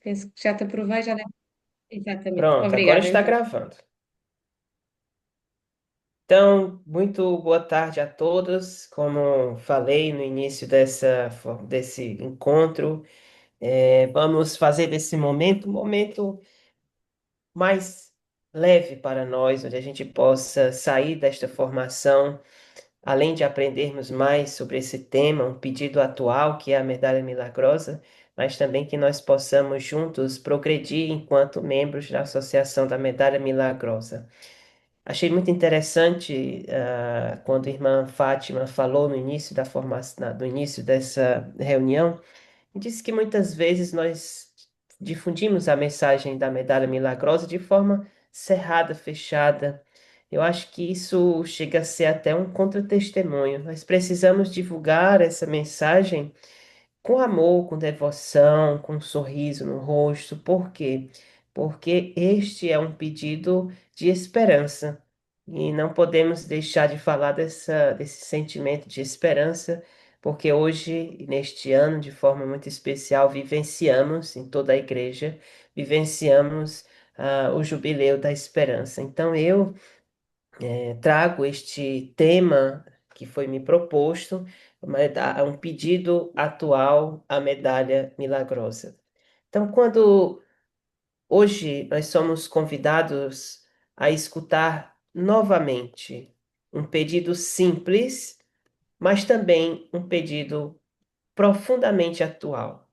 Penso que já te aprovei, já deve. Exatamente. Pronto, agora Obrigada, está então. gravando. Então, muito boa tarde a todos. Como falei no início desse encontro, vamos fazer desse momento um momento mais leve para nós, onde a gente possa sair desta formação, além de aprendermos mais sobre esse tema, um pedido atual que é a Medalha Milagrosa, mas também que nós possamos juntos progredir enquanto membros da Associação da Medalha Milagrosa. Achei muito interessante quando a irmã Fátima falou no início da formação, no início dessa reunião, e disse que muitas vezes nós difundimos a mensagem da medalha milagrosa de forma cerrada, fechada. Eu acho que isso chega a ser até um contra-testemunho. Nós precisamos divulgar essa mensagem com amor, com devoção, com um sorriso no rosto. Por quê? Porque este é um pedido de esperança. E não podemos deixar de falar desse sentimento de esperança, porque hoje, neste ano, de forma muito especial, vivenciamos em toda a igreja, vivenciamos o jubileu da esperança. Então, eu trago este tema que foi me proposto, um pedido atual à medalha milagrosa. Então, quando hoje nós somos convidados a escutar novamente um pedido simples, mas também um pedido profundamente atual.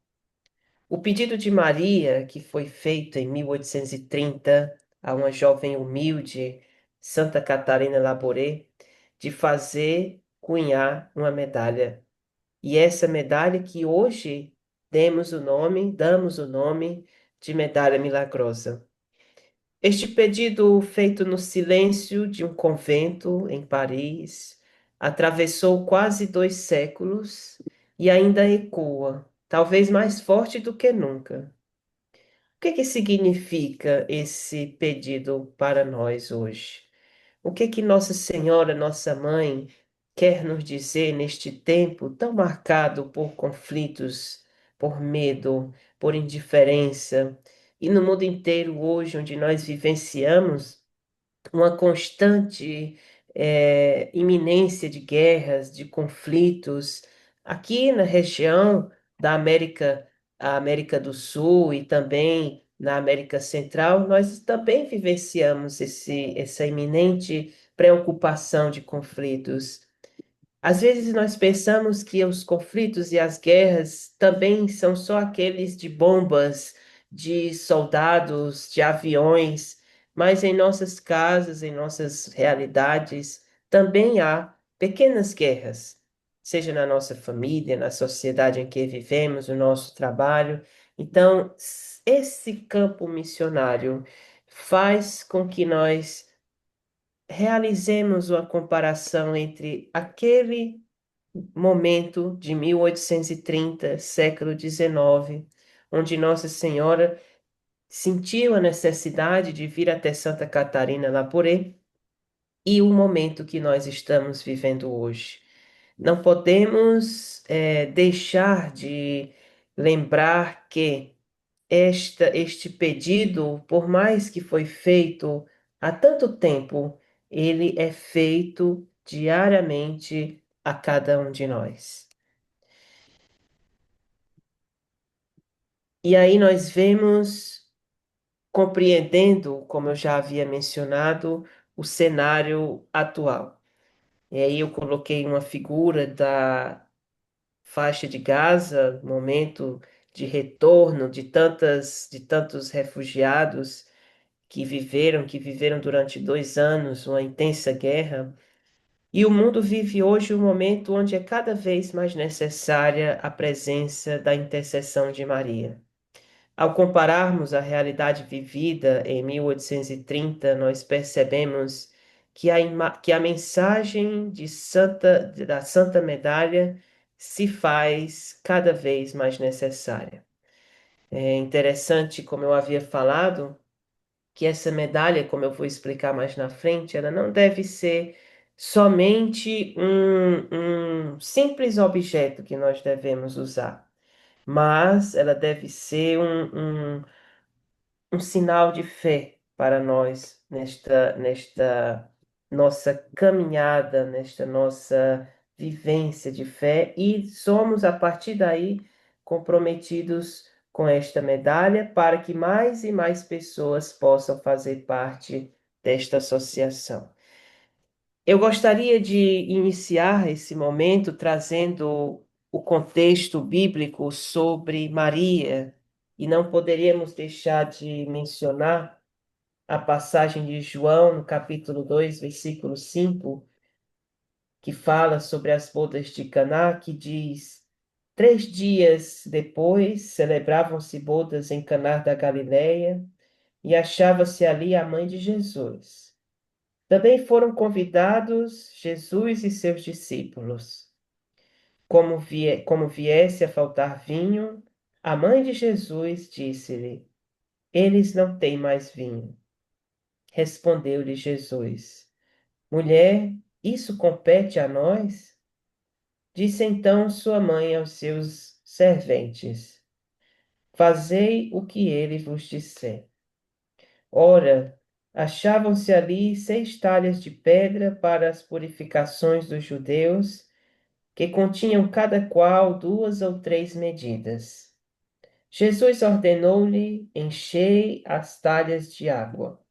O pedido de Maria, que foi feito em 1830 a uma jovem humilde, Santa Catarina Labouré, de fazer cunhar uma medalha. E essa medalha que hoje damos o nome de Medalha Milagrosa. Este pedido, feito no silêncio de um convento em Paris, atravessou quase 2 séculos e ainda ecoa, talvez mais forte do que nunca. O que que significa esse pedido para nós hoje? O que que Nossa Senhora, nossa mãe, quer nos dizer neste tempo tão marcado por conflitos, por medo, por indiferença, e no mundo inteiro hoje, onde nós vivenciamos uma constante iminência de guerras, de conflitos. Aqui na região da América, a América do Sul e também na América Central, nós também vivenciamos essa iminente preocupação de conflitos. Às vezes nós pensamos que os conflitos e as guerras também são só aqueles de bombas, de soldados, de aviões, mas em nossas casas, em nossas realidades, também há pequenas guerras, seja na nossa família, na sociedade em que vivemos, no nosso trabalho. Então, esse campo missionário faz com que nós realizemos uma comparação entre aquele momento de 1830, século XIX, onde Nossa Senhora sentiu a necessidade de vir até Santa Catarina Labouré e o momento que nós estamos vivendo hoje. Não podemos deixar de lembrar que este pedido, por mais que foi feito há tanto tempo, ele é feito diariamente a cada um de nós. E aí nós vemos, compreendendo, como eu já havia mencionado, o cenário atual. E aí eu coloquei uma figura da faixa de Gaza, momento de retorno de tantos refugiados que viveram durante 2 anos uma intensa guerra. E o mundo vive hoje um momento onde é cada vez mais necessária a presença da intercessão de Maria. Ao compararmos a realidade vivida em 1830, nós percebemos que a mensagem da Santa Medalha se faz cada vez mais necessária. É interessante, como eu havia falado, que essa medalha, como eu vou explicar mais na frente, ela não deve ser somente um simples objeto que nós devemos usar, mas ela deve ser um sinal de fé para nós nesta nossa caminhada, nesta nossa vivência de fé, e somos, a partir daí, comprometidos com esta medalha para que mais e mais pessoas possam fazer parte desta associação. Eu gostaria de iniciar esse momento trazendo o contexto bíblico sobre Maria, e não poderíamos deixar de mencionar a passagem de João, no capítulo 2, versículo 5, que fala sobre as bodas de Caná, que diz: 3 dias depois celebravam-se bodas em Caná da Galileia, e achava-se ali a mãe de Jesus. Também foram convidados Jesus e seus discípulos. Como viesse a faltar vinho, a mãe de Jesus disse-lhe: Eles não têm mais vinho. Respondeu-lhe Jesus: Mulher, isso compete a nós? Disse então sua mãe aos seus serventes: Fazei o que ele vos disser. Ora, achavam-se ali 6 talhas de pedra para as purificações dos judeus, que continham cada qual 2 ou 3 medidas. Jesus ordenou-lhe: Enchei as talhas de água.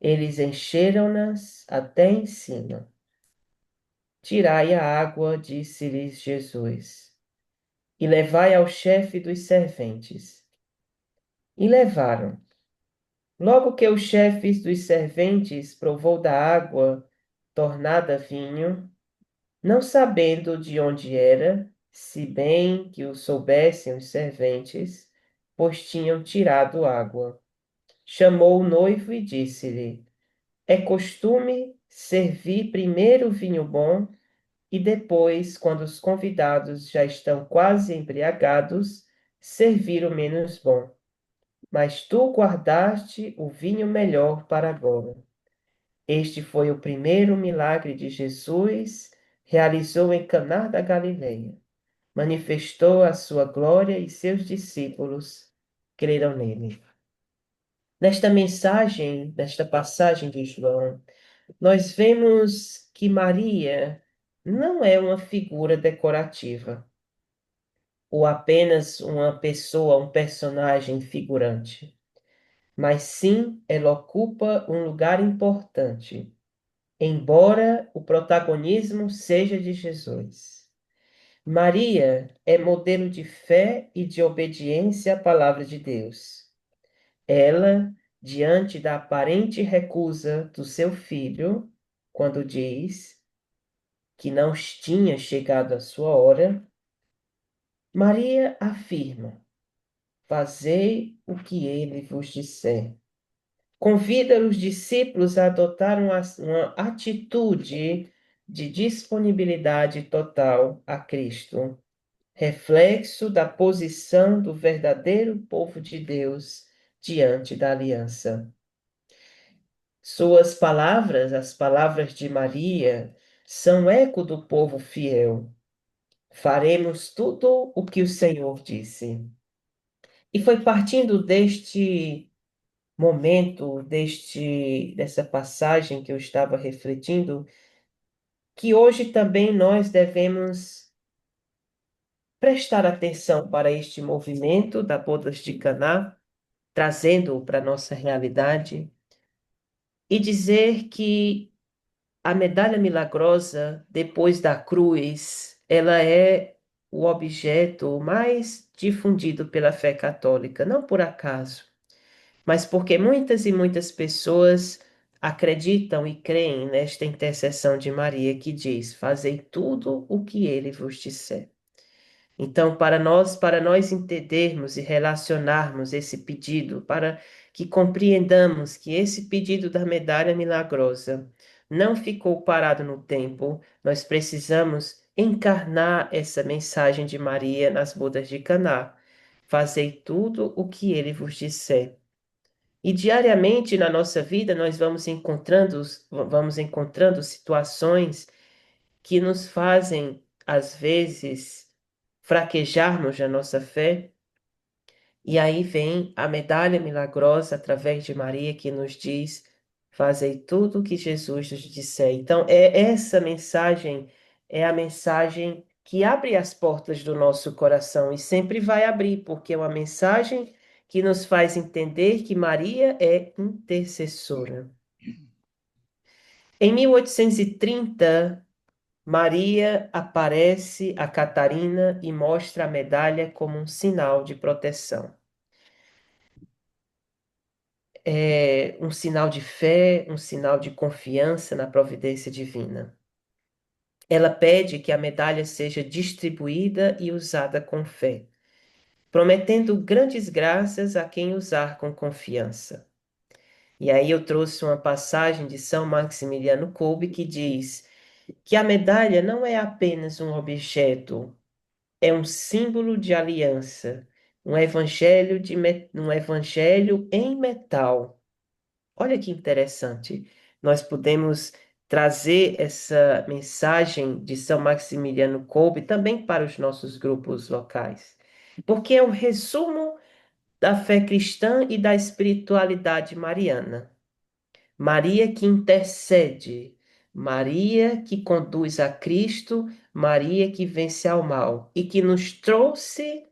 Eles encheram-nas até em cima. Tirai a água, disse-lhes Jesus, e levai ao chefe dos serventes. E levaram. Logo que o chefe dos serventes provou da água tornada vinho, não sabendo de onde era, se bem que o soubessem os serventes, pois tinham tirado água, chamou o noivo e disse-lhe: É costume servir primeiro o vinho bom e depois, quando os convidados já estão quase embriagados, servir o menos bom. Mas tu guardaste o vinho melhor para agora. Este foi o primeiro milagre de Jesus, realizou em Caná da Galileia. Manifestou a sua glória e seus discípulos creram nele. Nesta mensagem, nesta passagem de João, nós vemos que Maria não é uma figura decorativa ou apenas uma pessoa, um personagem figurante, mas sim ela ocupa um lugar importante, embora o protagonismo seja de Jesus. Maria é modelo de fé e de obediência à palavra de Deus. Ela, diante da aparente recusa do seu filho, quando diz que não tinha chegado a sua hora, Maria afirma: Fazei o que ele vos disser. Convida os discípulos a adotar uma atitude de disponibilidade total a Cristo, reflexo da posição do verdadeiro povo de Deus diante da aliança. Suas palavras, as palavras de Maria, são eco do povo fiel. Faremos tudo o que o Senhor disse. E foi partindo deste momento, dessa passagem que eu estava refletindo, que hoje também nós devemos prestar atenção para este movimento da Bodas de Caná, trazendo-o para a nossa realidade, e dizer que a medalha milagrosa, depois da cruz, ela é o objeto mais difundido pela fé católica, não por acaso, mas porque muitas e muitas pessoas acreditam e creem nesta intercessão de Maria que diz: Fazei tudo o que ele vos disser. Então, para nós entendermos e relacionarmos esse pedido, para que compreendamos que esse pedido da medalha milagrosa não ficou parado no tempo, nós precisamos encarnar essa mensagem de Maria nas bodas de Caná. Fazei tudo o que ele vos disser. E diariamente na nossa vida nós vamos encontrando situações que nos fazem, às vezes, fraquejarmos na nossa fé. E aí vem a medalha milagrosa através de Maria que nos diz: fazei tudo o que Jesus nos disser. Então, essa mensagem é a mensagem que abre as portas do nosso coração e sempre vai abrir, porque é uma mensagem que nos faz entender que Maria é intercessora. Em 1830, Maria aparece a Catarina e mostra a medalha como um sinal de proteção. É um sinal de fé, um sinal de confiança na providência divina. Ela pede que a medalha seja distribuída e usada com fé, prometendo grandes graças a quem usar com confiança. E aí eu trouxe uma passagem de São Maximiliano Kolbe que diz que a medalha não é apenas um objeto, é um símbolo de aliança, um evangelho em metal. Olha que interessante. Nós podemos trazer essa mensagem de São Maximiliano Kolbe também para os nossos grupos locais, porque é um resumo da fé cristã e da espiritualidade mariana. Maria que intercede, Maria que conduz a Cristo, Maria que vence ao mal e que nos trouxe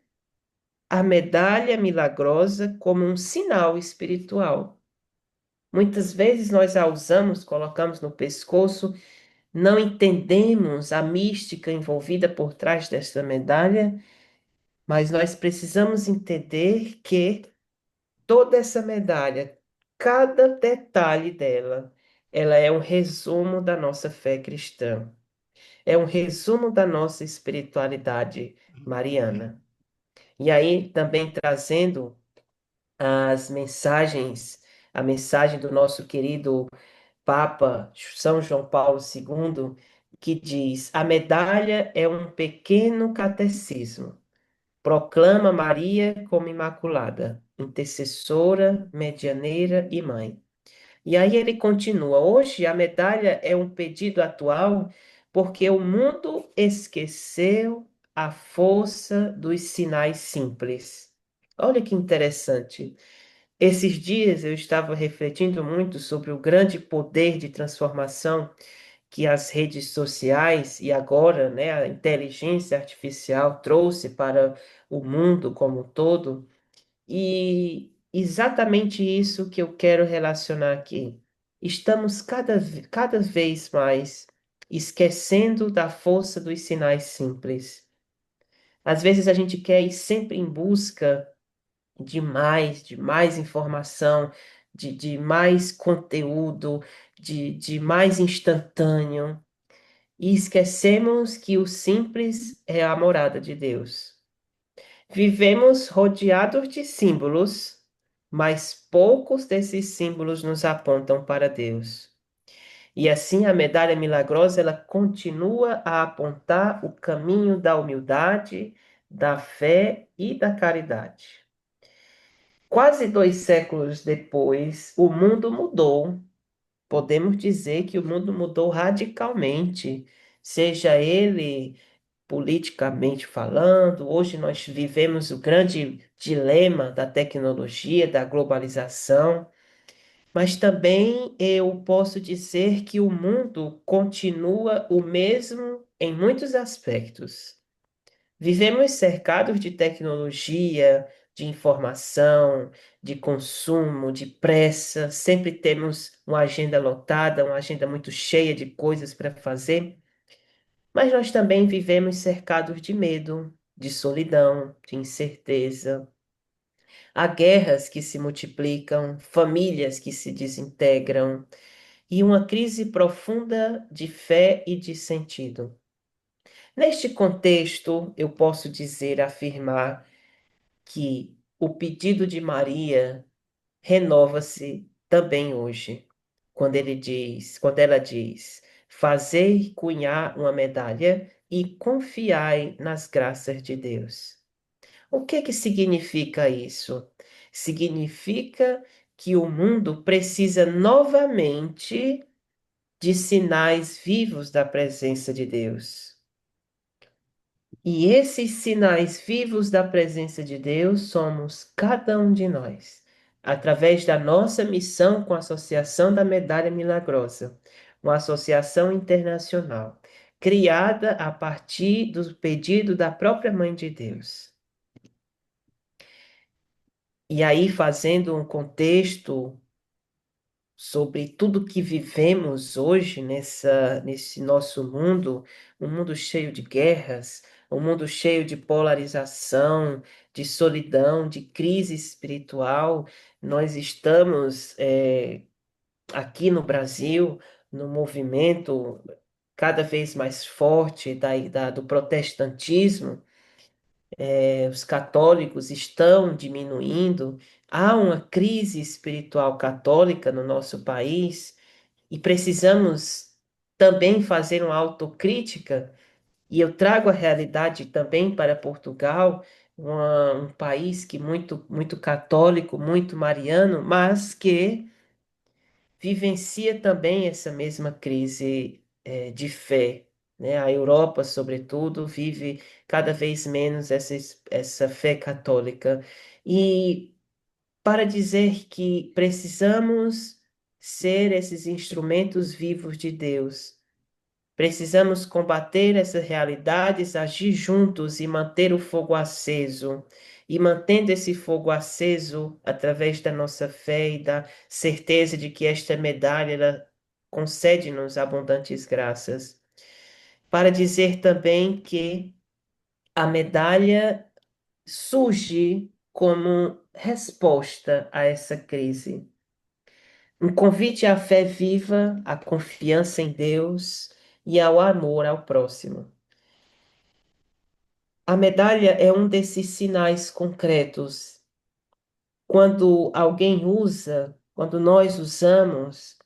a medalha milagrosa como um sinal espiritual. Muitas vezes nós a usamos, colocamos no pescoço, não entendemos a mística envolvida por trás desta medalha, mas nós precisamos entender que toda essa medalha, cada detalhe dela, ela é um resumo da nossa fé cristã, é um resumo da nossa espiritualidade mariana. E aí também trazendo as mensagens, a mensagem do nosso querido Papa São João Paulo II, que diz: a medalha é um pequeno catecismo. Proclama Maria como Imaculada, intercessora, medianeira e mãe. E aí ele continua: hoje a medalha é um pedido atual porque o mundo esqueceu a força dos sinais simples. Olha que interessante. Esses dias eu estava refletindo muito sobre o grande poder de transformação que as redes sociais e agora, né, a inteligência artificial trouxe para o mundo como um todo, e exatamente isso que eu quero relacionar aqui. Estamos cada vez mais esquecendo da força dos sinais simples. Às vezes a gente quer ir sempre em busca de mais informação, de mais conteúdo, de mais instantâneo, e esquecemos que o simples é a morada de Deus. Vivemos rodeados de símbolos, mas poucos desses símbolos nos apontam para Deus. E assim a medalha milagrosa ela continua a apontar o caminho da humildade, da fé e da caridade. Quase 2 séculos depois, o mundo mudou. Podemos dizer que o mundo mudou radicalmente, seja ele politicamente falando. Hoje nós vivemos o grande dilema da tecnologia, da globalização, mas também eu posso dizer que o mundo continua o mesmo em muitos aspectos. Vivemos cercados de tecnologia, de informação, de consumo, de pressa, sempre temos uma agenda lotada, uma agenda muito cheia de coisas para fazer, mas nós também vivemos cercados de medo, de solidão, de incerteza. Há guerras que se multiplicam, famílias que se desintegram e uma crise profunda de fé e de sentido. Neste contexto, eu posso dizer, afirmar que o pedido de Maria renova-se também hoje, quando ela diz: "Fazei cunhar uma medalha e confiai nas graças de Deus". O que que significa isso? Significa que o mundo precisa novamente de sinais vivos da presença de Deus. E esses sinais vivos da presença de Deus somos cada um de nós, através da nossa missão com a Associação da Medalha Milagrosa, uma associação internacional, criada a partir do pedido da própria Mãe de Deus. E aí, fazendo um contexto sobre tudo que vivemos hoje nesse nosso mundo, um mundo cheio de guerras, um mundo cheio de polarização, de solidão, de crise espiritual. Nós estamos aqui no Brasil no movimento cada vez mais forte do protestantismo. Os católicos estão diminuindo, há uma crise espiritual católica no nosso país e precisamos também fazer uma autocrítica. E eu trago a realidade também para Portugal, um país que muito católico, muito mariano, mas que vivencia também essa mesma crise de fé, né? A Europa, sobretudo, vive cada vez menos essa fé católica. E para dizer que precisamos ser esses instrumentos vivos de Deus. Precisamos combater essas realidades, agir juntos e manter o fogo aceso. E mantendo esse fogo aceso através da nossa fé e da certeza de que esta medalha ela concede-nos abundantes graças. Para dizer também que a medalha surge como resposta a essa crise. Um convite à fé viva, à confiança em Deus e ao amor ao próximo. A medalha é um desses sinais concretos. Quando nós usamos,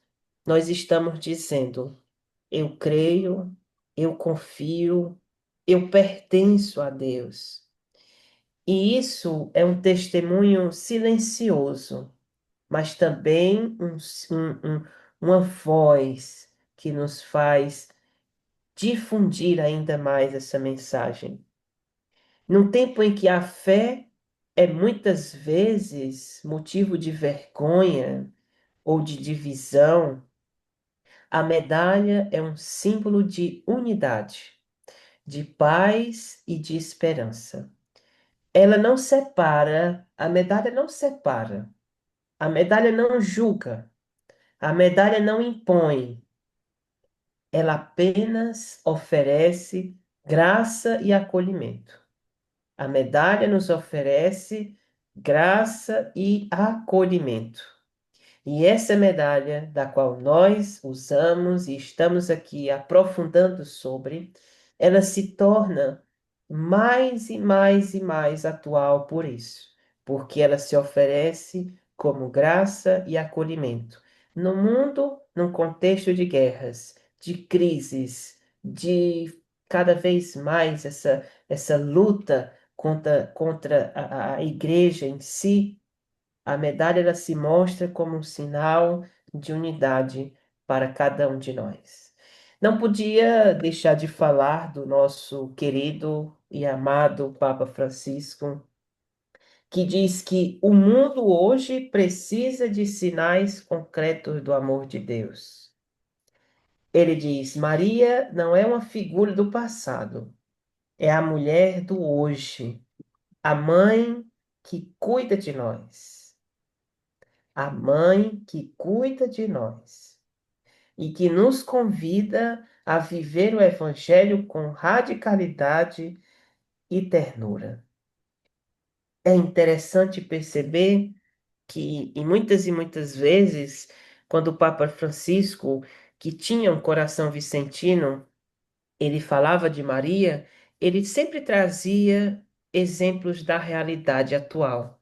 nós estamos dizendo: eu creio, eu confio, eu pertenço a Deus. E isso é um testemunho silencioso, mas também uma voz que nos faz difundir ainda mais essa mensagem. Num tempo em que a fé é muitas vezes motivo de vergonha ou de divisão, a medalha é um símbolo de unidade, de paz e de esperança. Ela não separa, a medalha não separa, a medalha não julga, a medalha não impõe, ela apenas oferece graça e acolhimento. A medalha nos oferece graça e acolhimento. E essa medalha, da qual nós usamos e estamos aqui aprofundando sobre, ela se torna mais e mais e mais atual por isso, porque ela se oferece como graça e acolhimento. No mundo, num contexto de guerras, de crises, de cada vez mais essa luta contra a igreja em si, a medalha ela se mostra como um sinal de unidade para cada um de nós. Não podia deixar de falar do nosso querido e amado Papa Francisco, que diz que o mundo hoje precisa de sinais concretos do amor de Deus. Ele diz: Maria não é uma figura do passado, é a mulher do hoje, a mãe que cuida de nós, a mãe que cuida de nós e que nos convida a viver o Evangelho com radicalidade e ternura. É interessante perceber que, e muitas vezes, quando o Papa Francisco, que tinha um coração vicentino, ele falava de Maria, ele sempre trazia exemplos da realidade atual.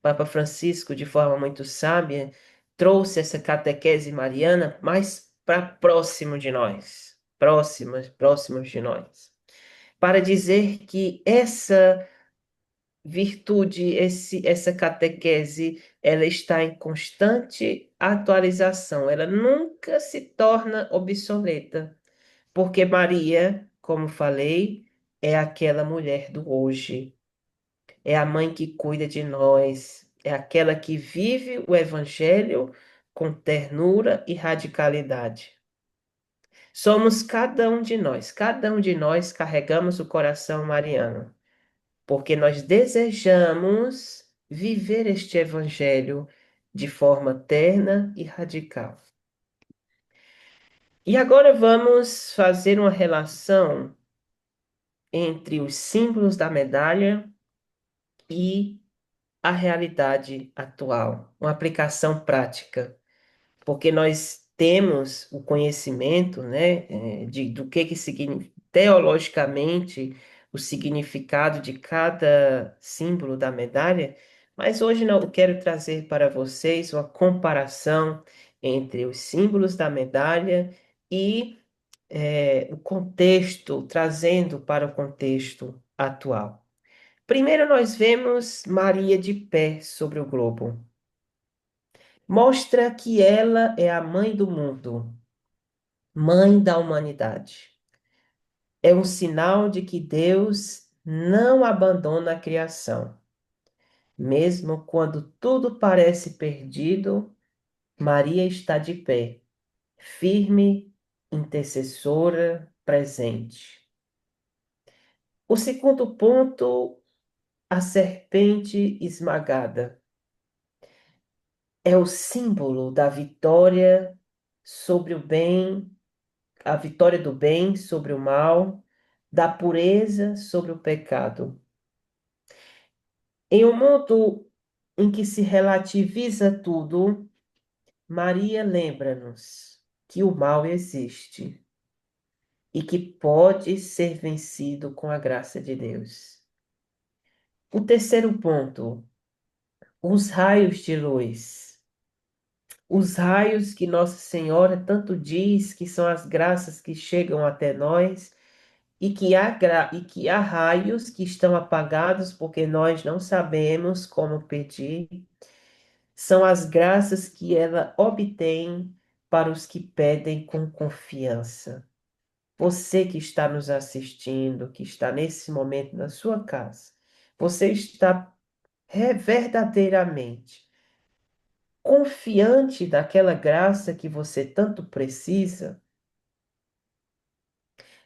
Papa Francisco, de forma muito sábia, trouxe essa catequese mariana mais para próximo de nós, próximos de nós, para dizer que essa virtude, essa catequese, ela está em constante atualização, ela nunca se torna obsoleta, porque Maria, como falei, é aquela mulher do hoje, é a mãe que cuida de nós, é aquela que vive o evangelho com ternura e radicalidade. Somos cada um de nós carregamos o coração mariano, porque nós desejamos viver este evangelho de forma terna e radical. E agora vamos fazer uma relação entre os símbolos da medalha e a realidade atual, uma aplicação prática, porque nós temos o conhecimento, né, do que significa teologicamente o significado de cada símbolo da medalha, mas hoje não eu quero trazer para vocês uma comparação entre os símbolos da medalha e o contexto, trazendo para o contexto atual. Primeiro, nós vemos Maria de pé sobre o globo. Mostra que ela é a mãe do mundo, mãe da humanidade. É um sinal de que Deus não abandona a criação. Mesmo quando tudo parece perdido, Maria está de pé, firme, intercessora, presente. O segundo ponto, a serpente esmagada. É o símbolo da vitória sobre o bem, a vitória do bem sobre o mal, da pureza sobre o pecado. Em um mundo em que se relativiza tudo, Maria lembra-nos que o mal existe e que pode ser vencido com a graça de Deus. O terceiro ponto, os raios de luz. Os raios que Nossa Senhora tanto diz que são as graças que chegam até nós e que há raios que estão apagados porque nós não sabemos como pedir. São as graças que ela obtém para os que pedem com confiança. Você que está nos assistindo, que está nesse momento na sua casa, você está verdadeiramente confiante daquela graça que você tanto precisa.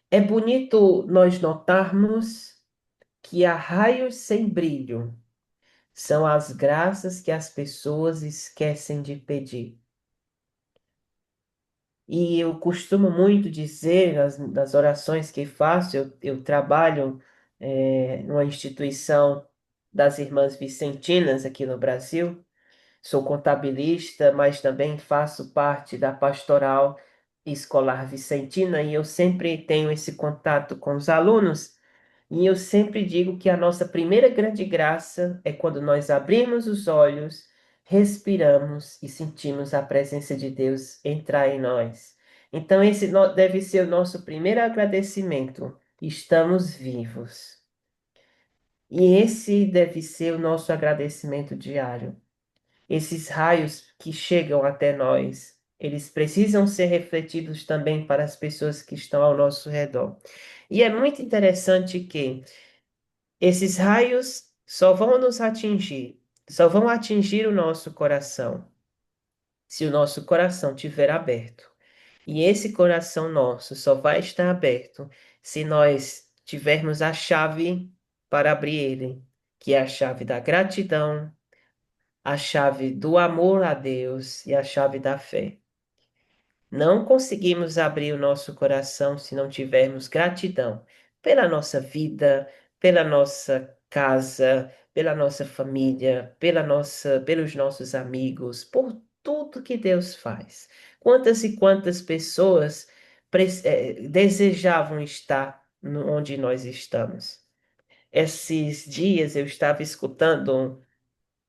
É bonito nós notarmos que há raios sem brilho. São as graças que as pessoas esquecem de pedir. E eu costumo muito dizer nas orações que faço, eu trabalho numa instituição das Irmãs Vicentinas aqui no Brasil. Sou contabilista, mas também faço parte da pastoral escolar vicentina e eu sempre tenho esse contato com os alunos. E eu sempre digo que a nossa primeira grande graça é quando nós abrimos os olhos, respiramos e sentimos a presença de Deus entrar em nós. Então, esse deve ser o nosso primeiro agradecimento. Estamos vivos. E esse deve ser o nosso agradecimento diário. Esses raios que chegam até nós, eles precisam ser refletidos também para as pessoas que estão ao nosso redor. E é muito interessante que esses raios só vão nos atingir, só vão atingir o nosso coração, se o nosso coração estiver aberto. E esse coração nosso só vai estar aberto se nós tivermos a chave para abrir ele, que é a chave da gratidão, a chave do amor a Deus e a chave da fé. Não conseguimos abrir o nosso coração se não tivermos gratidão pela nossa vida, pela nossa casa, pela nossa família, pelos nossos amigos, por tudo que Deus faz. Quantas e quantas pessoas desejavam estar onde nós estamos? Esses dias eu estava escutando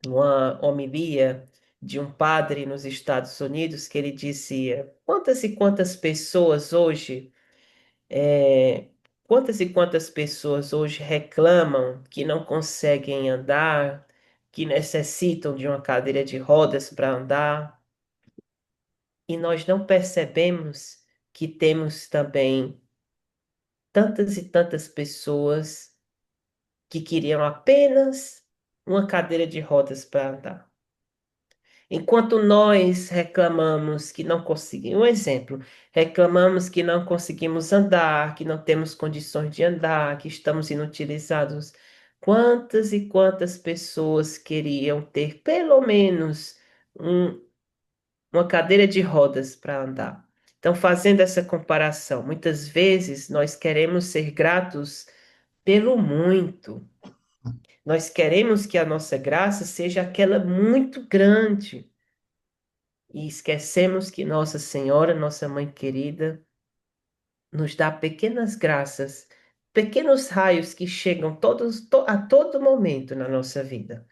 uma homilia de um padre nos Estados Unidos que ele dizia: quantas e quantas pessoas hoje, é, quantas e quantas pessoas hoje reclamam que não conseguem andar, que necessitam de uma cadeira de rodas para andar, e nós não percebemos que temos também tantas e tantas pessoas que queriam apenas uma cadeira de rodas para andar. Enquanto nós reclamamos que não conseguimos, um exemplo, reclamamos que não conseguimos andar, que não temos condições de andar, que estamos inutilizados. Quantas e quantas pessoas queriam ter pelo menos um- uma cadeira de rodas para andar? Então, fazendo essa comparação, muitas vezes nós queremos ser gratos pelo muito. Nós queremos que a nossa graça seja aquela muito grande. E esquecemos que Nossa Senhora, nossa mãe querida, nos dá pequenas graças, pequenos raios que chegam a todo momento na nossa vida,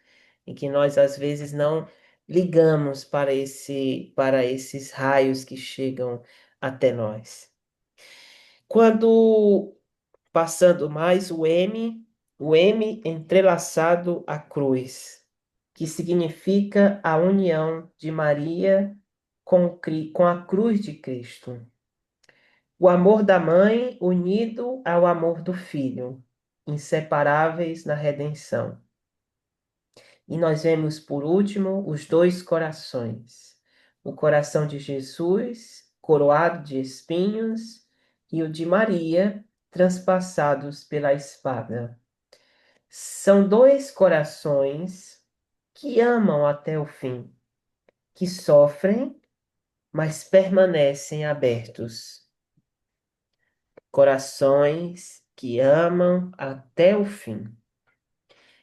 e que nós às vezes não ligamos para esses raios que chegam até nós. Quando passando mais o M entrelaçado à cruz, que significa a união de Maria com a cruz de Cristo. O amor da mãe unido ao amor do filho, inseparáveis na redenção. E nós vemos, por último, os dois corações. O coração de Jesus, coroado de espinhos, e o de Maria, transpassados pela espada. São dois corações que amam até o fim, que sofrem, mas permanecem abertos. Corações que amam até o fim.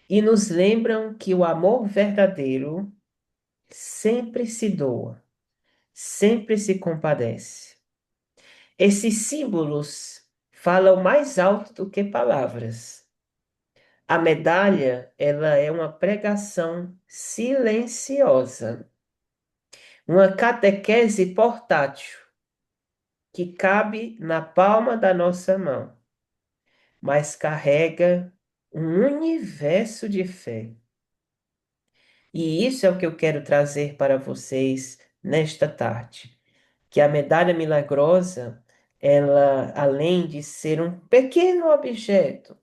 E nos lembram que o amor verdadeiro sempre se doa, sempre se compadece. Esses símbolos falam mais alto do que palavras. A medalha, ela é uma pregação silenciosa, uma catequese portátil que cabe na palma da nossa mão, mas carrega um universo de fé. E isso é o que eu quero trazer para vocês nesta tarde, que a medalha milagrosa, ela, além de ser um pequeno objeto,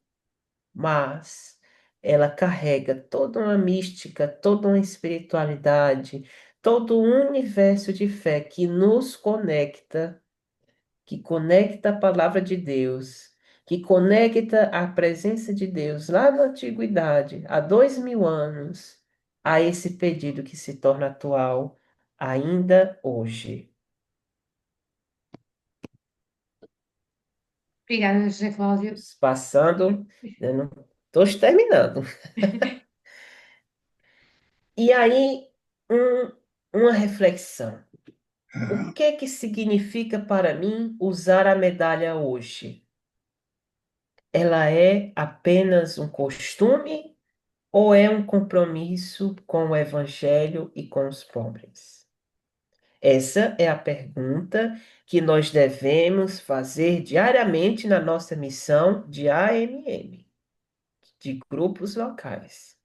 mas ela carrega toda uma mística, toda uma espiritualidade, todo um universo de fé que conecta a palavra de Deus, que conecta a presença de Deus lá na antiguidade, há 2000 anos, a esse pedido que se torna atual ainda hoje. Obrigada, José Cláudio. Passando, eu não estou terminando. E aí, um- uma reflexão. O que significa para mim usar a medalha hoje? Ela é apenas um costume ou é um compromisso com o Evangelho e com os pobres? Essa é a pergunta que nós devemos fazer diariamente na nossa missão de AMM, de grupos locais.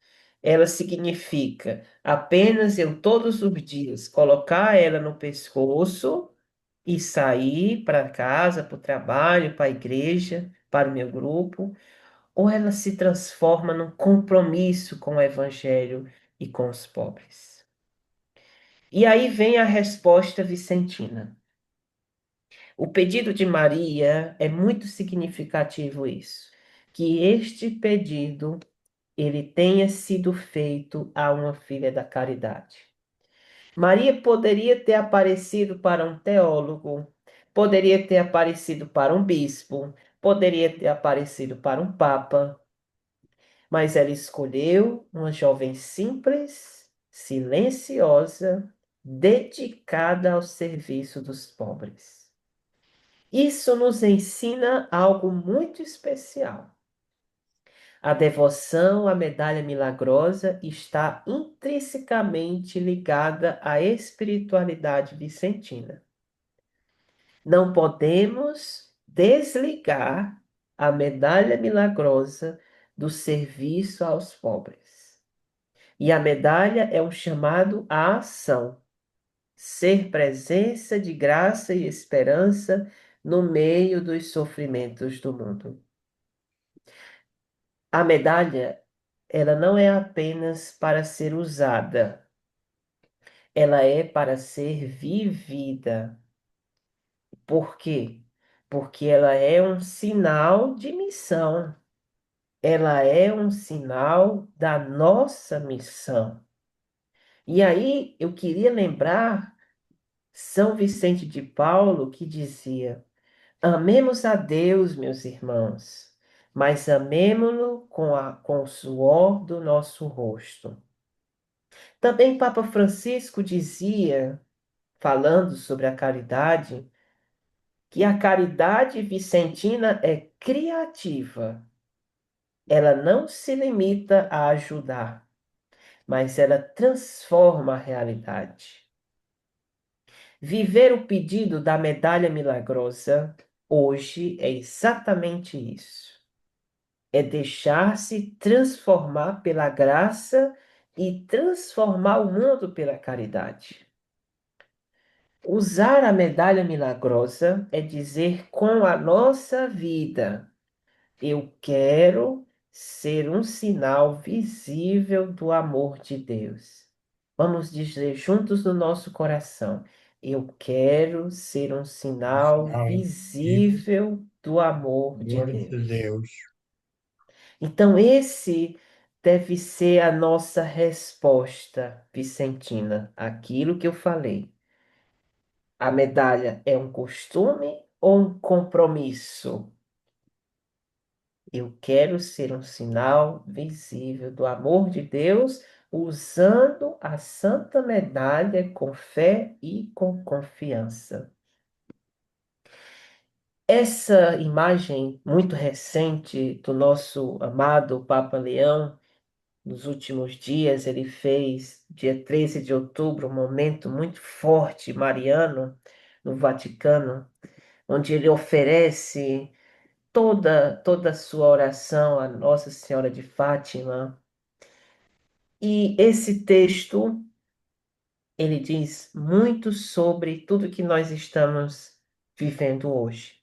Ela significa apenas eu todos os dias colocar ela no pescoço e sair para casa, para o trabalho, para a igreja, para o meu grupo, ou ela se transforma num compromisso com o evangelho e com os pobres? E aí vem a resposta vicentina. O pedido de Maria é muito significativo isso, que este pedido ele tenha sido feito a uma filha da caridade. Maria poderia ter aparecido para um teólogo, poderia ter aparecido para um bispo, poderia ter aparecido para um papa, mas ela escolheu uma jovem simples, silenciosa, dedicada ao serviço dos pobres. Isso nos ensina algo muito especial. A devoção à medalha milagrosa está intrinsecamente ligada à espiritualidade vicentina. Não podemos desligar a medalha milagrosa do serviço aos pobres. E a medalha é um chamado à ação, ser presença de graça e esperança no meio dos sofrimentos do mundo. A medalha, ela não é apenas para ser usada, ela é para ser vivida. Por quê? Porque ela é um sinal de missão. Ela é um sinal da nossa missão. E aí eu queria lembrar São Vicente de Paulo que dizia: amemos a Deus, meus irmãos, mas amemo-lo com o suor do nosso rosto. Também Papa Francisco dizia, falando sobre a caridade, que a caridade vicentina é criativa. Ela não se limita a ajudar, mas ela transforma a realidade. Viver o pedido da medalha milagrosa hoje é exatamente isso. É deixar-se transformar pela graça e transformar o mundo pela caridade. Usar a medalha milagrosa é dizer com a nossa vida: eu quero ser um sinal visível do amor de Deus. Vamos dizer juntos no nosso coração: eu quero ser um Um sinal sinal vivo, visível do amor de amor de Deus. Deus. Então, esse deve ser a nossa resposta, Vicentina, àquilo que eu falei. A medalha é um costume ou um compromisso? Eu quero ser um sinal visível do amor de Deus, usando a Santa Medalha com fé e com confiança. Essa imagem muito recente do nosso amado Papa Leão, nos últimos dias, ele fez, dia 13 de outubro, um momento muito forte mariano no Vaticano, onde ele oferece toda a sua oração a Nossa Senhora de Fátima. E esse texto, ele diz muito sobre tudo que nós estamos vivendo hoje.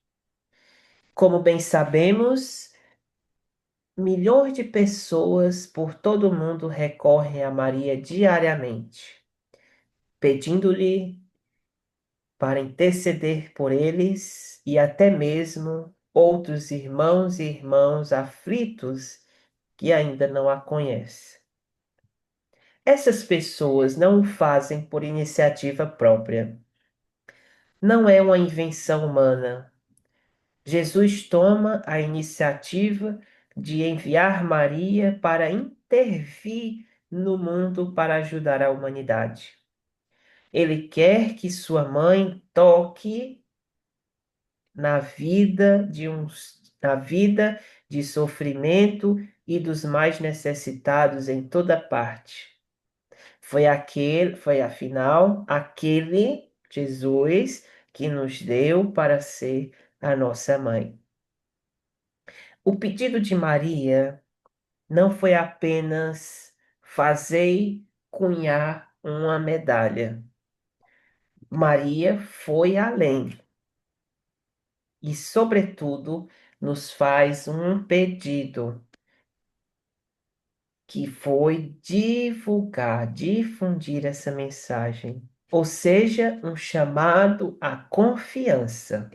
Como bem sabemos, milhões de pessoas por todo o mundo recorrem a Maria diariamente, pedindo-lhe para interceder por eles e até mesmo outros irmãos e irmãs aflitos que ainda não a conhecem. Essas pessoas não o fazem por iniciativa própria. Não é uma invenção humana. Jesus toma a iniciativa de enviar Maria para intervir no mundo para ajudar a humanidade. Ele quer que sua mãe toque na vida de sofrimento e dos mais necessitados em toda parte. Foi afinal aquele Jesus que nos deu para ser a nossa mãe. O pedido de Maria não foi apenas fazei cunhar uma medalha. Maria foi além e, sobretudo, nos faz um pedido que foi divulgar, difundir essa mensagem, ou seja, um chamado à confiança.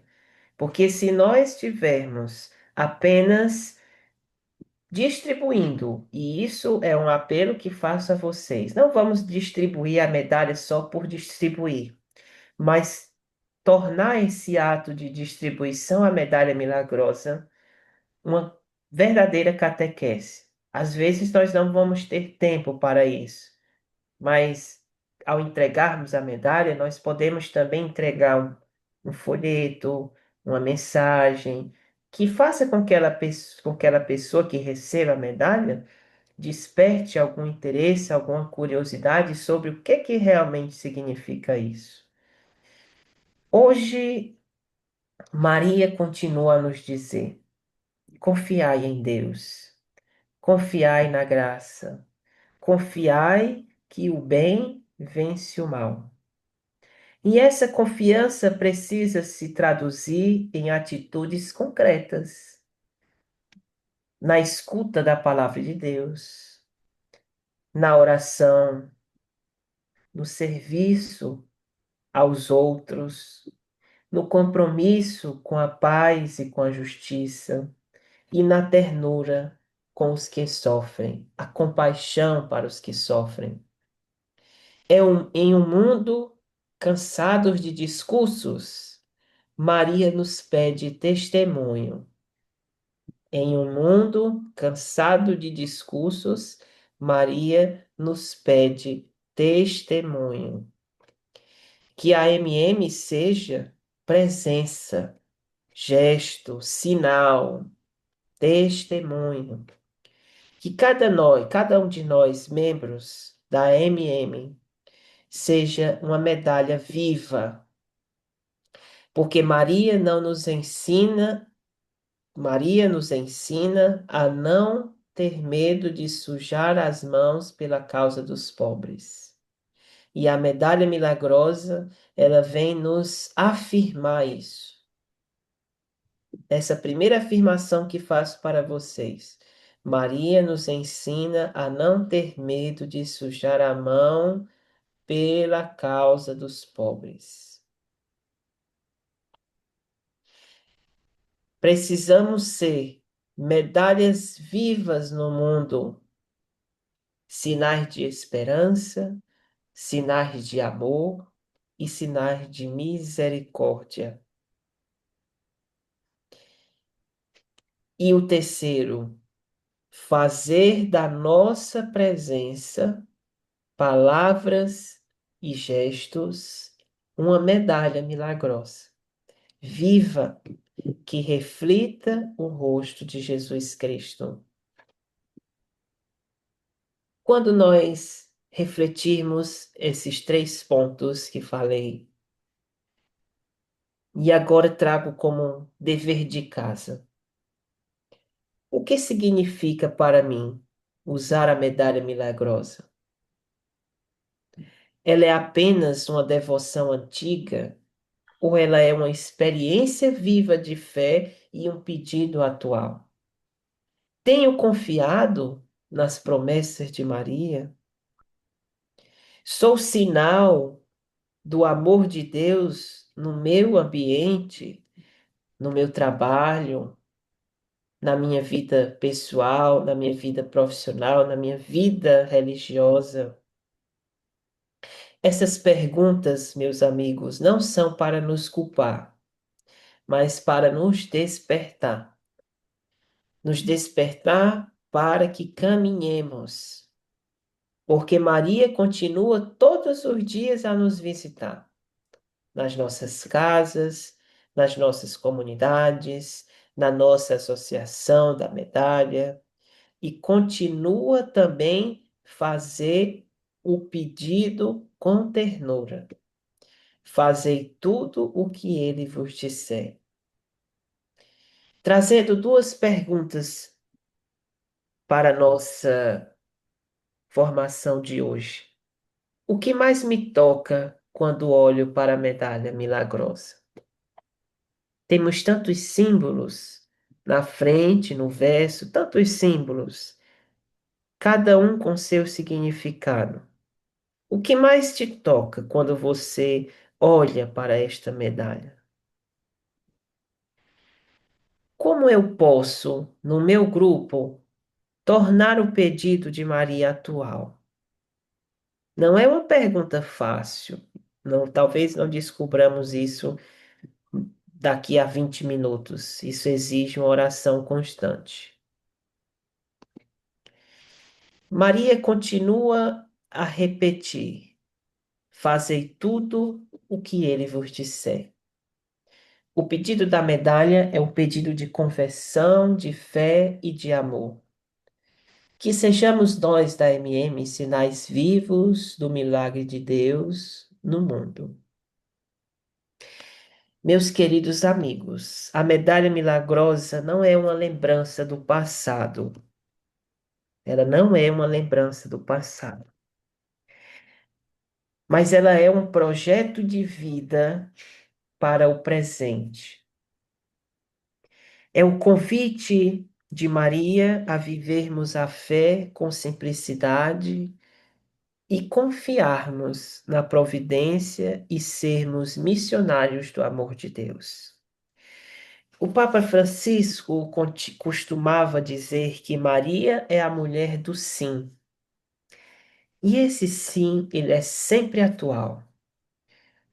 Porque se nós tivermos apenas distribuindo, e isso é um apelo que faço a vocês, não vamos distribuir a medalha só por distribuir, mas tornar esse ato de distribuição, a medalha milagrosa, uma verdadeira catequese. Às vezes nós não vamos ter tempo para isso, mas ao entregarmos a medalha, nós podemos também entregar um folheto, uma mensagem, que faça com que aquela pessoa que receba a medalha desperte algum interesse, alguma curiosidade sobre o que realmente significa isso. Hoje, Maria continua a nos dizer: confiai em Deus, confiai na graça, confiai que o bem vence o mal. E essa confiança precisa se traduzir em atitudes concretas, na escuta da palavra de Deus, na oração, no serviço aos outros, no compromisso com a paz e com a justiça, e na ternura com os que sofrem, a compaixão para os que sofrem. Em um mundo cansado de discursos, Maria nos pede testemunho. Em um mundo cansado de discursos, Maria nos pede testemunho. Que a MM seja presença, gesto, sinal, testemunho. Que cada um de nós, membros da MM, seja uma medalha viva, porque Maria nos ensina a não ter medo de sujar as mãos pela causa dos pobres. E a medalha milagrosa, ela vem nos afirmar isso. Essa primeira afirmação que faço para vocês. Maria nos ensina a não ter medo de sujar a mão pela causa dos pobres. Precisamos ser medalhas vivas no mundo, sinais de esperança, sinais de amor e sinais de misericórdia. E o terceiro, fazer da nossa presença, palavras e gestos uma medalha milagrosa, viva, que reflita o rosto de Jesus Cristo. Quando nós refletirmos esses três pontos que falei, e agora trago como dever de casa, o que significa para mim usar a medalha milagrosa? Ela é apenas uma devoção antiga ou ela é uma experiência viva de fé e um pedido atual? Tenho confiado nas promessas de Maria? Sou sinal do amor de Deus no meu ambiente, no meu trabalho, na minha vida pessoal, na minha vida profissional, na minha vida religiosa? Essas perguntas, meus amigos, não são para nos culpar, mas para nos despertar para que caminhemos, porque Maria continua todos os dias a nos visitar, nas nossas casas, nas nossas comunidades, na nossa associação da medalha, e continua também fazer o pedido com ternura. Fazei tudo o que ele vos disser. Trazendo duas perguntas para a nossa formação de hoje. O que mais me toca quando olho para a medalha milagrosa? Temos tantos símbolos na frente, no verso, tantos símbolos, cada um com seu significado. O que mais te toca quando você olha para esta medalha? Como eu posso, no meu grupo, tornar o pedido de Maria atual? Não é uma pergunta fácil. Não, talvez não descobramos isso daqui a 20 minutos. Isso exige uma oração constante. Maria continua a repetir: fazei tudo o que ele vos disser. O pedido da medalha é um pedido de confessão, de fé e de amor. Que sejamos nós da MM sinais vivos do milagre de Deus no mundo. Meus queridos amigos, a medalha milagrosa não é uma lembrança do passado. Ela não é uma lembrança do passado. mas ela é um projeto de vida para o presente. É o convite de Maria a vivermos a fé com simplicidade e confiarmos na providência e sermos missionários do amor de Deus. O Papa Francisco costumava dizer que Maria é a mulher do sim. E esse sim, ele é sempre atual.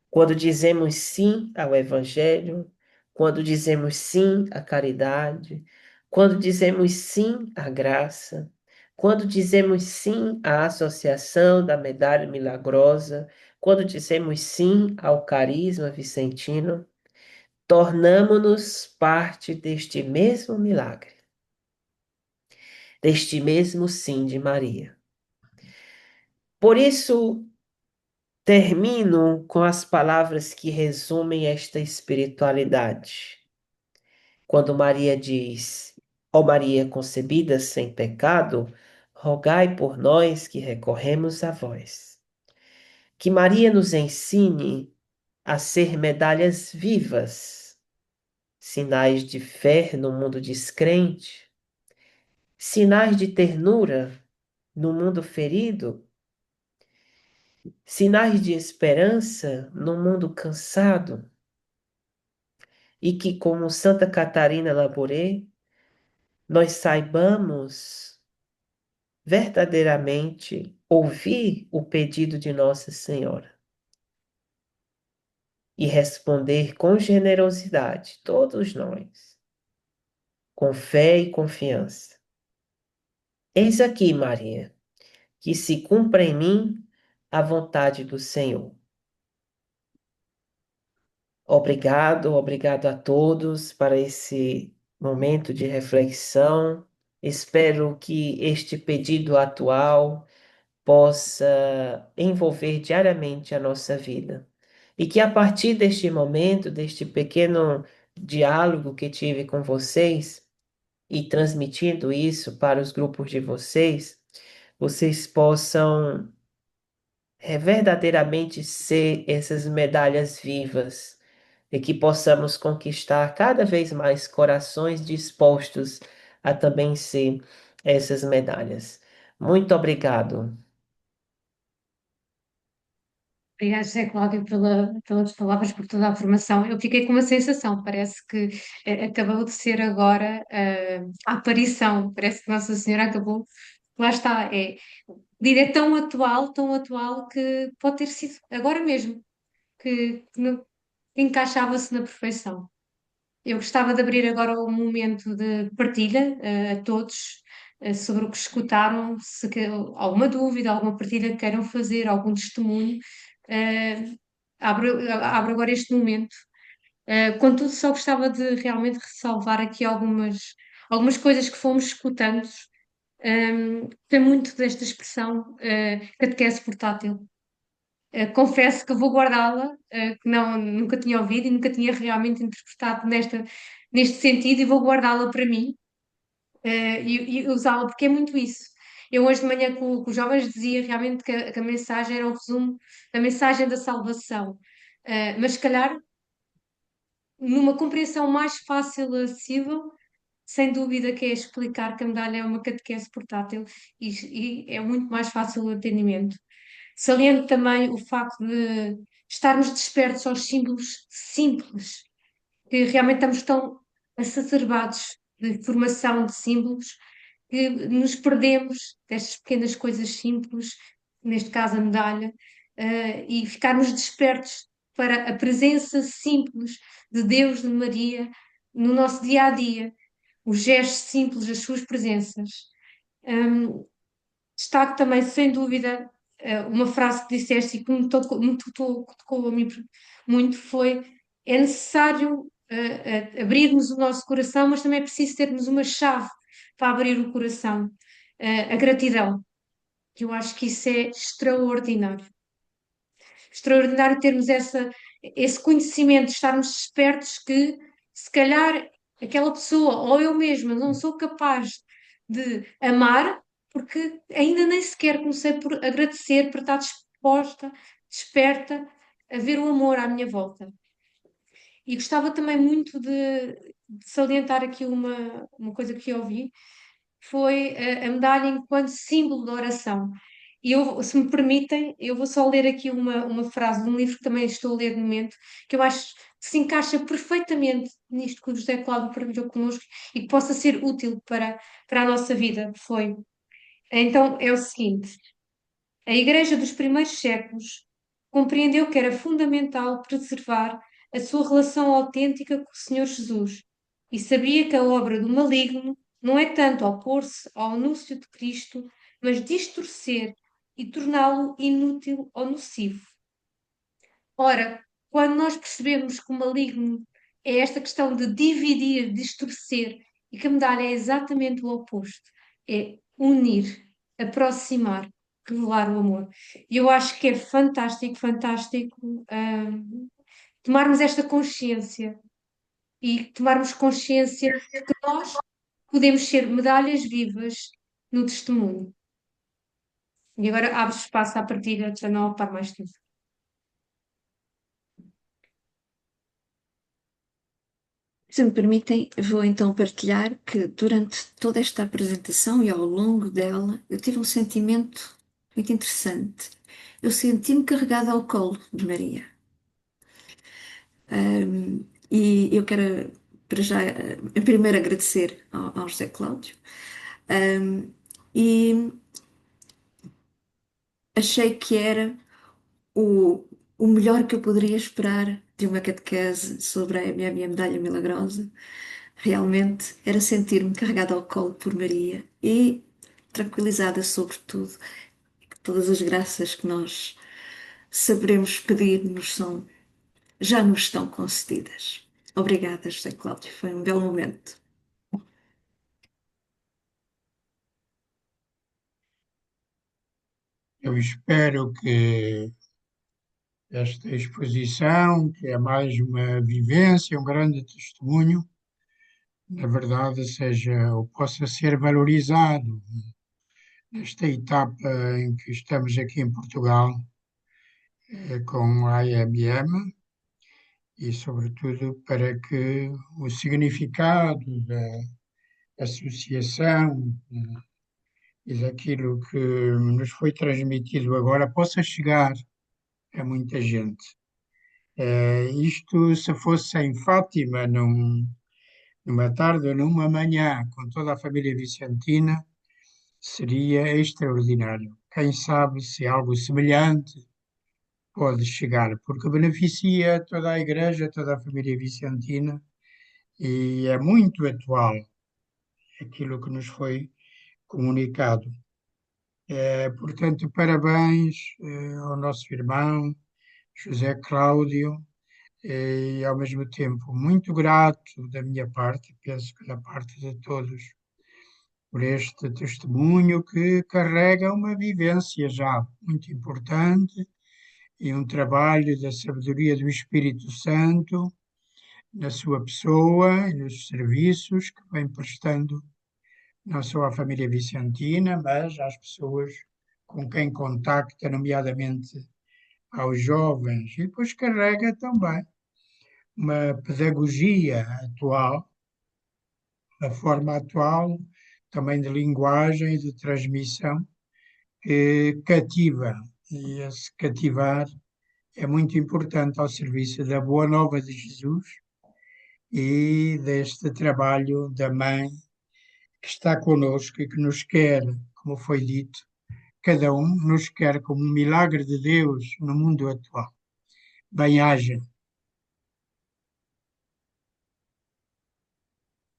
Quando dizemos sim ao Evangelho, quando dizemos sim à caridade, quando dizemos sim à graça, quando dizemos sim à associação da Medalha Milagrosa, quando dizemos sim ao carisma vicentino, tornamo-nos parte deste mesmo milagre, deste mesmo sim de Maria. Por isso, termino com as palavras que resumem esta espiritualidade. Quando Maria diz: Ó Maria concebida sem pecado, rogai por nós que recorremos a vós. Que Maria nos ensine a ser medalhas vivas, sinais de fé no mundo descrente, sinais de ternura no mundo ferido, sinais de esperança no mundo cansado, e que, como Santa Catarina Labouré, nós saibamos verdadeiramente ouvir o pedido de Nossa Senhora e responder com generosidade, todos nós, com fé e confiança. Eis aqui, Maria, que se cumpra em mim a vontade do Senhor. Obrigado, obrigado a todos para esse momento de reflexão. Espero que este pedido atual possa envolver diariamente a nossa vida. E que a partir deste momento, deste pequeno diálogo que tive com vocês, e transmitindo isso para os grupos de vocês, vocês possam verdadeiramente ser essas medalhas vivas e que possamos conquistar cada vez mais corações dispostos a também ser essas medalhas. Muito obrigado. Obrigada, José Cláudio, pelas palavras, por toda a formação. Eu fiquei com uma sensação, parece que acabou de ser agora a aparição, parece que Nossa Senhora acabou. Lá está, é tão atual que pode ter sido agora mesmo, que encaixava-se na perfeição. Eu gostava de abrir agora um momento de partilha, a todos, sobre o que escutaram, se alguma dúvida, alguma partilha que queiram fazer, algum testemunho. eh, abro agora este momento. Contudo, só gostava de realmente ressalvar aqui algumas coisas que fomos escutando. Tem muito desta expressão, catequese portátil. Confesso que vou guardá-la, que não, nunca tinha ouvido e nunca tinha realmente interpretado neste sentido, e vou guardá-la para mim, e usá-la, porque é muito isso. Eu hoje de manhã com os jovens dizia realmente que a mensagem era um resumo da mensagem da salvação. Mas se calhar numa compreensão mais fácil e acessível, sem dúvida que é explicar que a medalha é uma catequese portátil e é muito mais fácil o entendimento. Saliento também o facto de estarmos despertos aos símbolos simples, que realmente estamos tão exacerbados de formação de símbolos que nos perdemos destas pequenas coisas simples, neste caso a medalha, e ficarmos despertos para a presença simples de Deus, de Maria, no nosso dia a dia, os gestos simples, as suas presenças. Um, Destaco também, sem dúvida, uma frase que disseste e que tocou a mim muito foi: é necessário abrirmos o nosso coração, mas também é preciso termos uma chave para abrir o coração, a gratidão, que eu acho que isso é extraordinário. Extraordinário termos esse conhecimento, estarmos despertos que, se calhar, aquela pessoa ou eu mesma não sou capaz de amar, porque ainda nem sequer comecei por agradecer, por estar disposta, desperta a ver o amor à minha volta. E gostava também muito de salientar aqui uma coisa que eu ouvi, foi a medalha enquanto símbolo de oração. E eu, se me permitem, eu vou só ler aqui uma frase de um livro que também estou a ler no momento, que eu acho que se encaixa perfeitamente nisto que o José Cláudio partilhou connosco e que possa ser útil para a nossa vida. Foi. Então, é o seguinte: a Igreja dos primeiros séculos compreendeu que era fundamental preservar a sua relação autêntica com o Senhor Jesus e sabia que a obra do maligno não é tanto opor-se ao anúncio de Cristo, mas distorcer e torná-lo inútil ou nocivo. Ora, quando nós percebemos que o maligno é esta questão de dividir, distorcer, e que a medalha é exatamente o oposto, é unir, aproximar, revelar o amor. E eu acho que é fantástico, fantástico, tomarmos esta consciência e tomarmos consciência de que nós podemos ser medalhas vivas no testemunho. E agora abre espaço à partilha para não ocupar mais tempo. Se me permitem, vou então partilhar que durante toda esta apresentação e ao longo dela, eu tive um sentimento muito interessante. Eu senti-me carregada ao colo de Maria. E eu quero, para já, primeiro agradecer ao José Cláudio. E achei que era o, o melhor que eu poderia esperar de uma catequese sobre a minha medalha milagrosa. Realmente era sentir-me carregada ao colo por Maria e tranquilizada, sobretudo, que todas as graças que nós saberemos pedir já nos estão concedidas. Obrigada, José Cláudio, foi um belo momento. Eu espero que esta exposição, que é mais uma vivência, um grande testemunho, na verdade seja ou possa ser valorizado nesta etapa em que estamos aqui em Portugal, com a IMM, e sobretudo para que o significado da associação e daquilo que nos foi transmitido agora possa chegar a muita gente. Isto, se fosse em Fátima, numa tarde ou numa manhã, com toda a família vicentina, seria extraordinário. Quem sabe se algo semelhante pode chegar, porque beneficia toda a Igreja, toda a família vicentina, e é muito atual aquilo que nos foi comunicado. Portanto, parabéns ao nosso irmão José Cláudio, e ao mesmo tempo muito grato da minha parte, penso que da parte de todos, por este testemunho que carrega uma vivência já muito importante e um trabalho da sabedoria do Espírito Santo na sua pessoa e nos serviços que vem prestando não só à família vicentina, mas às pessoas com quem contacta, nomeadamente aos jovens, e depois carrega também uma pedagogia atual, a forma atual também de linguagem e de transmissão que cativa. E esse cativar é muito importante ao serviço da Boa Nova de Jesus e deste trabalho da Mãe que está conosco e que nos quer, como foi dito, cada um nos quer como um milagre de Deus no mundo atual. Bem-haja.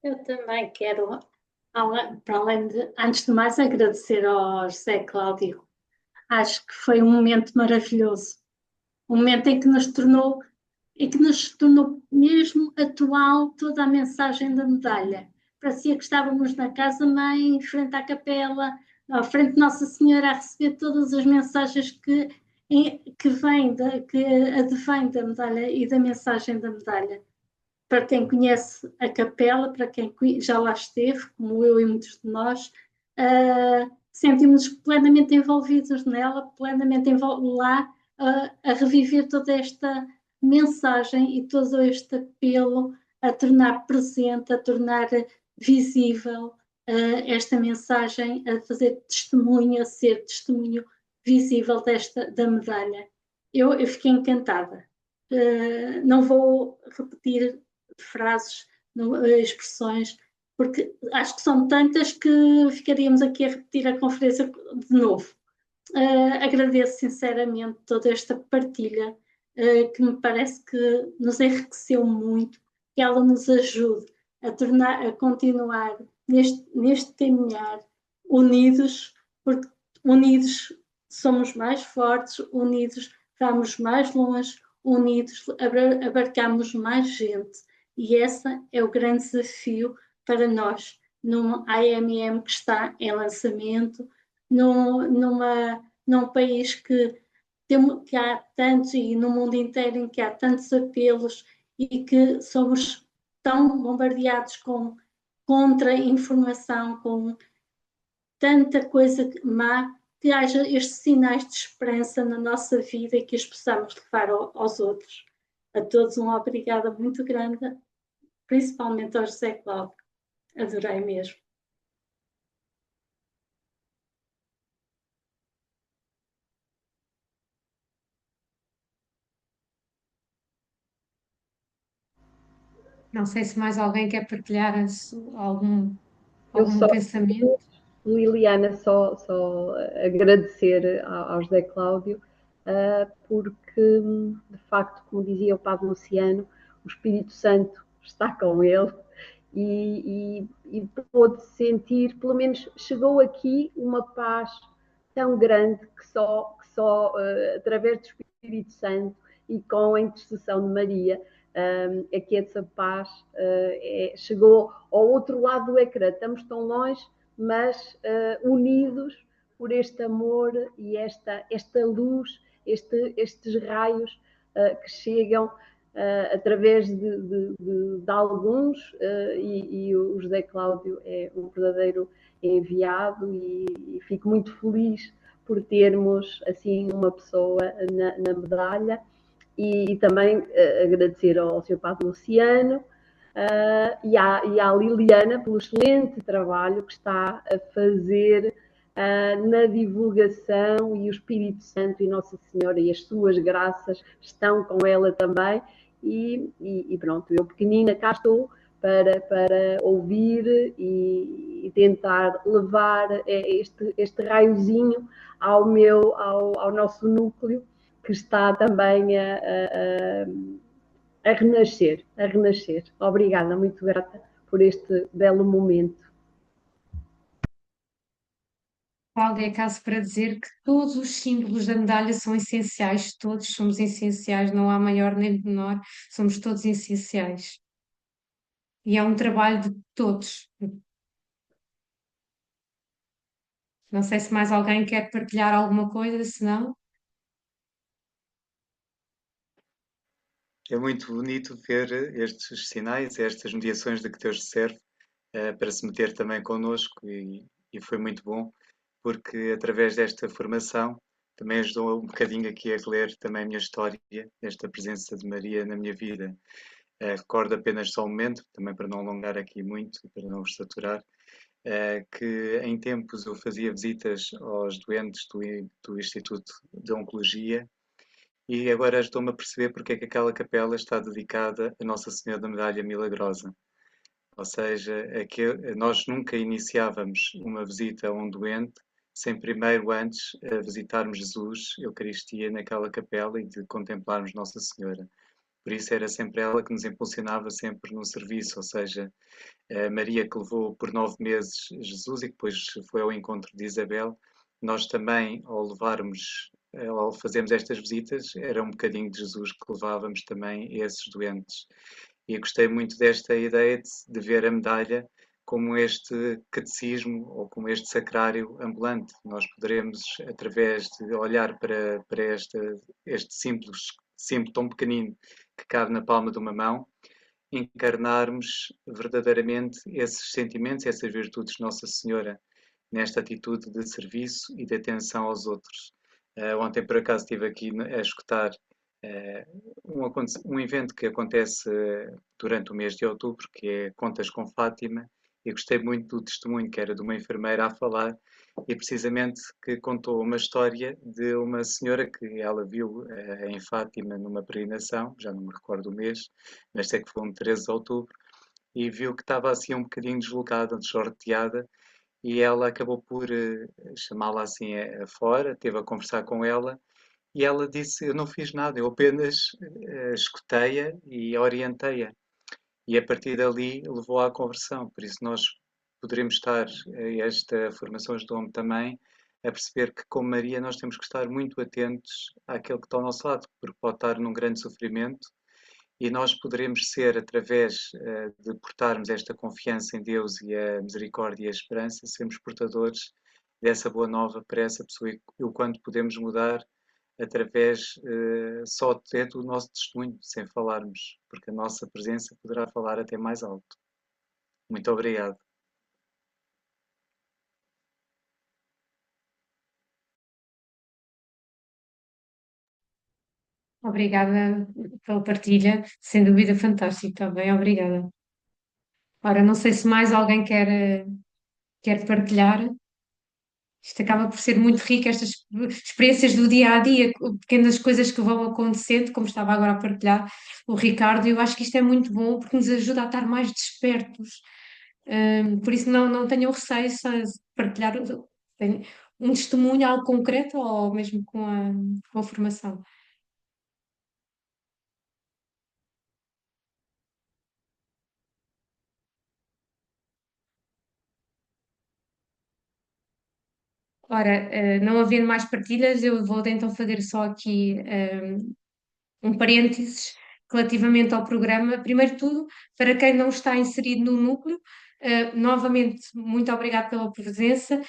Eu também quero, para além de, antes de mais, agradecer ao José Cláudio. Acho que foi um momento maravilhoso, um momento em que nos tornou mesmo atual toda a mensagem da medalha. Parecia que estávamos na casa-mãe, em frente à capela, à frente de Nossa Senhora, a receber todas as mensagens que advêm da medalha e da mensagem da medalha. Para quem conhece a capela, para quem já lá esteve, como eu e muitos de nós, sentimos-nos plenamente envolvidos nela, plenamente lá a reviver toda esta mensagem e todo este apelo a tornar presente, a tornar visível esta mensagem, a fazer testemunho, a ser testemunho visível da medalha. Eu fiquei encantada. Não vou repetir frases, expressões, porque acho que são tantas que ficaríamos aqui a repetir a conferência de novo. Agradeço sinceramente toda esta partilha, que me parece que nos enriqueceu muito, que ela nos ajude a continuar neste caminhar unidos, porque unidos somos mais fortes, unidos vamos mais longe, unidos abarcamos mais gente. E esse é o grande desafio para nós, num AMM que está em lançamento, num país que há tantos, e no mundo inteiro em que há tantos apelos e que somos tão bombardeados com contra-informação, com tanta coisa má, que haja estes sinais de esperança na nossa vida e que os possamos levar aos outros. A todos uma obrigada muito grande, principalmente ao José Cláudio. Adorei mesmo. Não sei se mais alguém quer partilhar algum, Eu algum só, pensamento. Liliana, só agradecer ao José Cláudio, porque, de facto, como dizia o Padre Luciano, o Espírito Santo está com ele e pôde sentir, pelo menos chegou aqui uma paz tão grande que só através do Espírito Santo e com a intercessão de Maria, é que essa paz chegou ao outro lado do ecrã. Estamos tão longe, mas unidos por este amor e esta luz, estes raios que chegam através de alguns, e o José Cláudio é um verdadeiro enviado, e fico muito feliz por termos assim uma pessoa na medalha. E também agradecer ao Sr. Padre Luciano e à Liliana pelo excelente trabalho que está a fazer na divulgação, e o Espírito Santo e Nossa Senhora e as suas graças estão com ela também. E pronto, eu pequenina cá estou para ouvir e tentar levar este raiozinho ao nosso núcleo, que está também a renascer. Obrigada, muito grata por este belo momento. Cláudia, é caso para dizer que todos os símbolos da medalha são essenciais, todos somos essenciais, não há maior nem menor, somos todos essenciais. E é um trabalho de todos. Não sei se mais alguém quer partilhar alguma coisa, se não. É muito bonito ver estes sinais, estas mediações de que Deus se serve para se meter também connosco, e foi muito bom, porque através desta formação também ajudou um bocadinho aqui a reler também a minha história, esta presença de Maria na minha vida. Recordo apenas só um momento, também para não alongar aqui muito e para não vos saturar, que em tempos eu fazia visitas aos doentes do Instituto de Oncologia, e agora estou-me a perceber porque é que aquela capela está dedicada a Nossa Senhora da Medalha Milagrosa. Ou seja, nós nunca iniciávamos uma visita a um doente sem primeiro, antes, visitarmos Jesus, Eucaristia, naquela capela, e de contemplarmos Nossa Senhora. Por isso era sempre ela que nos impulsionava sempre no serviço, ou seja, a Maria que levou por 9 meses Jesus e que depois foi ao encontro de Isabel. Nós também, ao fazermos estas visitas, era um bocadinho de Jesus que levávamos também a esses doentes. E gostei muito desta ideia de ver a medalha como este catecismo ou como este sacrário ambulante. Nós poderemos, através de olhar para este simples símbolo tão pequenino que cabe na palma de uma mão, encarnarmos verdadeiramente esses sentimentos, essas virtudes de Nossa Senhora, nesta atitude de serviço e de atenção aos outros. Ontem, por acaso, estive aqui a escutar um evento que acontece durante o mês de outubro, que é Contas com Fátima, e gostei muito do testemunho que era de uma enfermeira a falar, e precisamente que contou uma história de uma senhora que ela viu em Fátima numa peregrinação, já não me recordo o mês, mas sei que foi um 13 de outubro, e viu que estava assim um bocadinho deslocada, desorteada, e ela acabou por chamá-la assim fora, teve a conversar com ela, e ela disse: Eu não fiz nada, eu apenas escutei-a e orientei-a. E a partir dali levou à conversão. Por isso, nós poderemos estar, esta formação ajudou-me também a perceber que, como Maria, nós temos que estar muito atentos àquele que está ao nosso lado, porque pode estar num grande sofrimento e nós poderemos ser, através de portarmos esta confiança em Deus e a misericórdia e a esperança, sermos portadores dessa boa nova para essa pessoa e o quanto podemos mudar através só até do nosso testemunho, sem falarmos, porque a nossa presença poderá falar até mais alto. Muito obrigado. Obrigada pela partilha, sem dúvida fantástico também, obrigada. Ora, não sei se mais alguém quer partilhar. Isto acaba por ser muito rico, estas experiências do dia a dia, pequenas coisas que vão acontecendo, como estava agora a partilhar o Ricardo, e eu acho que isto é muito bom porque nos ajuda a estar mais despertos. Por isso, não tenham receio de partilhar um testemunho, algo concreto, ou mesmo com a formação. Ora, não havendo mais partilhas, eu vou então fazer só aqui um parênteses relativamente ao programa. Primeiro de tudo, para quem não está inserido no núcleo, novamente, muito obrigada pela presença.